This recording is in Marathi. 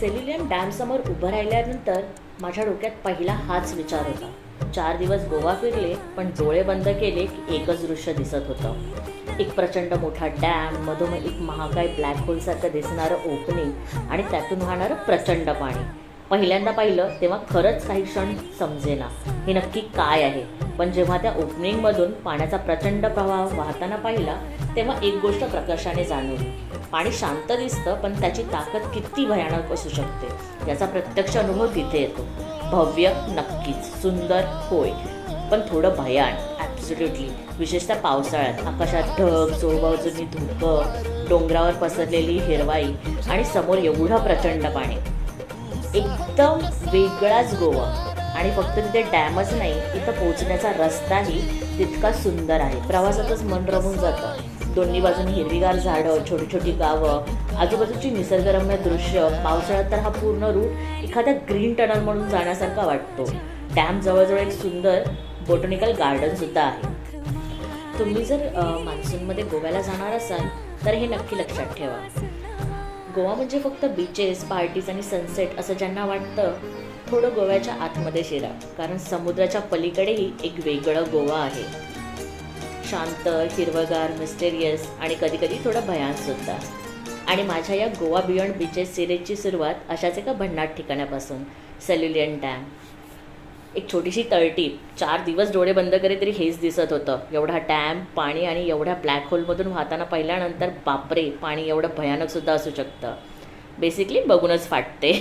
सेल्युलियन डॅमसमोर उभं राहिल्यानंतर माझ्या डोक्यात पहिला हाच विचार होता. 4 दिवस गोवा फिरले, पण डोळे बंद केले की एकच दृश्य दिसत होतं. एक प्रचंड मोठा डॅम, मधोमध एक महाकाय ब्लॅक होलसारखं दिसणारं ओपनिंग आणि त्यातून वाहणारं प्रचंड पाणी. पहिल्यांदा पाहिलं तेव्हा खरंच काही क्षण समजेना हे नक्की काय आहे. पण जेव्हा त्या ओपनिंगमधून पाण्याचा प्रचंड प्रवाह वाहताना पाहिला तेव्हा एक गोष्ट प्रकर्षाने जाणवली. पाणी शांत दिसतं, पण त्याची ताकद किती भयानक असू शकते याचा प्रत्यक्ष अनुभव तिथे येतो. भव्य नक्कीच, सुंदर होय, पण थोडं भयान ॲब्सोल्युटली. विशेषतः पावसाळ्यात आकाशात ढग, चोळबाजूंनी धुकं, डोंगरावर पसरलेली हिरवाई आणि समोर एवढं प्रचंड पाणी. एकदम वेगळाच गोवा. आणि फक्त तिथे डॅमच नाही, इथं पोहोचण्याचा रस्ताही तितका सुंदर आहे. प्रवासातच मन रमून जातं. दोन्ही बाजूनी हिरवीगार झाडं, छोटी छोटी गावं, आजूबाजूची निसर्गरम्य दृश्य. पावसाळ्यात तर हा पूर्ण रूट एखाद्या ग्रीन टनल म्हणून जाण्यासारखा वाटतो. डॅम जवळजवळ एक सुंदर बॉटनिकल गार्डनसुद्धा आहे. तुम्ही जर मान्सूनमध्ये गोव्याला जाणार असाल तर हे नक्की लक्षात ठेवा. गोवा म्हणजे फक्त बीचेस, पार्टीज आणि सनसेट असं ज्यांना वाटतं, थोडं गोव्याच्या आतमध्ये शिरा, कारण समुद्राच्या पलीकडेही एक वेगळं गोवा आहे. शांत, हिरवगार, मिस्टेरियस आणि कधीकधी थोडं भयानसुद्धा. आणि माझ्या या गोवा बियॉन्ड बीचेस सिरीजची सुरुवात अशाच एका भन्नाट ठिकाणापासून, सेल्युलियन डॅम. एक छोटीशी तळटीप. 4 दिवस डोळे बंद करे तरी हेच दिसत होतं. एवढा डॅम, पाणी आणि एवढ्या ब्लॅक होलमधून वाहताना पाहिल्यानंतर बापरे, पाणी एवढं भयानकसुद्धा असू शकतं. बेसिकली बघूनच फाटते.